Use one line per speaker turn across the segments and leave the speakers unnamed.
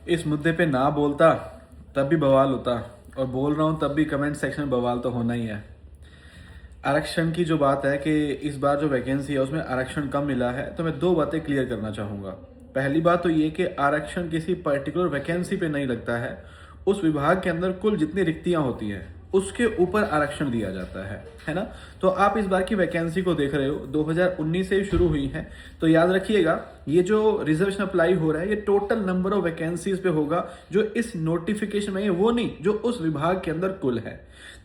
इस मुद्दे पे ना बोलता तब भी बवाल होता, और बोल रहा हूँ तब भी कमेंट सेक्शन में बवाल तो होना ही है। आरक्षण की जो बात है कि इस बार जो वैकेंसी है उसमें आरक्षण कम मिला है, तो मैं दो बातें क्लियर करना चाहूँगा। पहली बात तो ये कि आरक्षण किसी पर्टिकुलर वैकेंसी पे नहीं लगता है, उस विभाग के अंदर कुल जितनी रिक्तियाँ होती हैं उसके ऊपर आरक्षण दिया जाता है ना। तो आप इस बार की वैकेंसी को देख रहे हो, 2019 से ही शुरू हुई है, तो याद रखिएगा ये जो रिजर्वेशन अप्लाई हो रहा है ये टोटल नंबर ऑफ वैकेंसीज पे होगा, जो इस नोटिफिकेशन में है वो नहीं, जो उस विभाग के अंदर कुल है।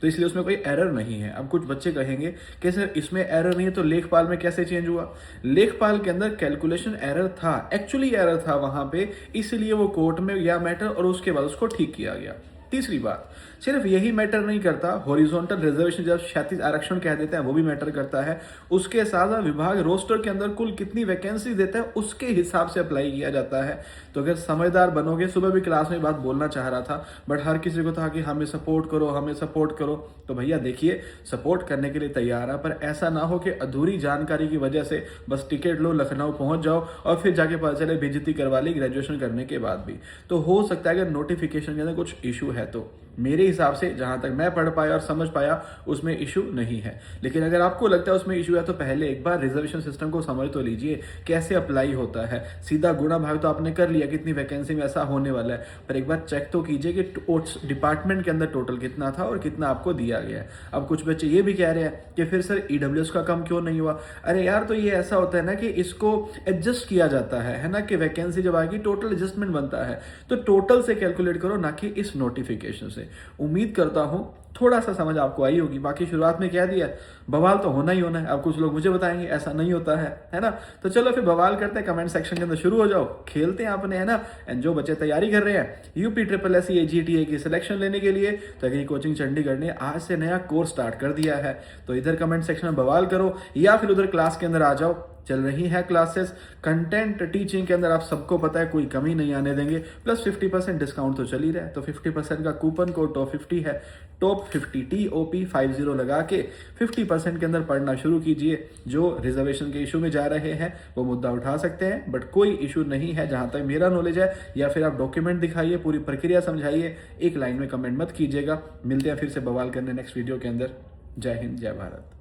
तो इसलिए उसमें कोई एरर नहीं है। अब कुछ बच्चे कहेंगे कि सर इसमें एरर नहीं है तो लेखपाल में कैसे चेंज हुआ? लेखपाल के अंदर कैलकुलेशन एरर था, एक्चुअली एरर था वहां पे, इसलिए वो कोर्ट में गया मैटर और उसके बाद उसको ठीक किया गया। तीसरी बात, सिर्फ यही मैटर नहीं करता, हॉरिजॉन्टल रिजर्वेशन जब 36 आरक्षण कह देते हैं वो भी मैटर करता है। उसके साथ विभाग रोस्टर के अंदर कुल कितनी वैकेंसी देता है उसके हिसाब से अप्लाई किया जाता है। तो अगर समझदार बनोगे, सुबह भी क्लास में बात बोलना चाह रहा था बट हर किसी को था कि हमें सपोर्ट करो, हमें सपोर्ट करो, तो भैया देखिए सपोर्ट करने के लिए तैयार है, पर ऐसा ना हो कि अधूरी जानकारी की वजह से बस टिकट लो, लखनऊ पहुंच जाओ और फिर जाके पता चले बेइज्जती करवा ली ग्रेजुएशन करने के बाद भी। तो हो सकता है अगर नोटिफिकेशन के अंदर कुछ इशू है तो मेरे हिसाब से जहां तक मैं पढ़ पाया और समझ पाया उसमें इशू नहीं है। लेकिन अगर आपको लगता है उसमें इशू है तो पहले एक बार रिजर्वेशन सिस्टम को समझ तो लीजिए, कैसे अप्लाई होता है। सीधा गुणा भाग तो आपने कर लिया कितनी वैकेंसी में ऐसा होने वाला है, पर एक बार चेक तो कीजिए कि डिपार्टमेंट के अंदर टोटल कितना था और कितना आपको दिया गया है। अब कुछ बच्चे ये भी कह रहे हैं कि फिर सर ईडब्ल्यूएस का कम क्यों नहीं हुआ? अरे यार, तो ये ऐसा होता है ना कि इसको एडजस्ट किया जाता है ना, कि वैकेंसी जब आएगी टोटल एडजस्टमेंट बनता है, तो टोटल से कैलकुलेट करो ना कि इस नोटिफिकेशन से। उम्मीद करता हूं थोड़ा सा समझ आपको आई होगी। बाकी शुरुआत में कह दिया बवाल तो होना ही होना है। अब कुछ लोग मुझे बताएंगे ऐसा नहीं होता है ना। तो चलो फिर बवाल करते हैं, कमेंट सेक्शन के अंदर शुरू हो जाओ, खेलते हैं अपने, है ना। एंड जो बच्चे तैयारी कर रहे हैं यूपी ट्रिपल एस AGTA की सिलेक्शन लेने के लिए, तो एग्री कोचिंग चंडीगढ़ ने आज से नया कोर्स स्टार्ट कर दिया है। तो इधर कमेंट सेक्शन में बवाल करो या फिर उधर क्लास के अंदर आ जाओ। चल रही है क्लासेस, कंटेंट टीचिंग के अंदर आप सबको पता है कोई कमी नहीं आने देंगे, प्लस 50% डिस्काउंट तो चल ही रहा है। तो 50% का कूपन कोड टॉप50 है, टॉप50 TOP50 लगा के 50% के अंदर पढ़ना शुरू कीजिए। जो रिजर्वेशन के इशू में जा रहे हैं वो मुद्दा उठा सकते हैं, बट कोई इशू नहीं है जहां तक मेरा नॉलेज है। या फिर आप डॉक्यूमेंट दिखाइए, पूरी प्रक्रिया समझाइए, एक लाइन में कमेंट मत कीजिएगा। मिलते हैं फिर से बवाल करने नेक्स्ट वीडियो के अंदर। जय हिंद, जय भारत।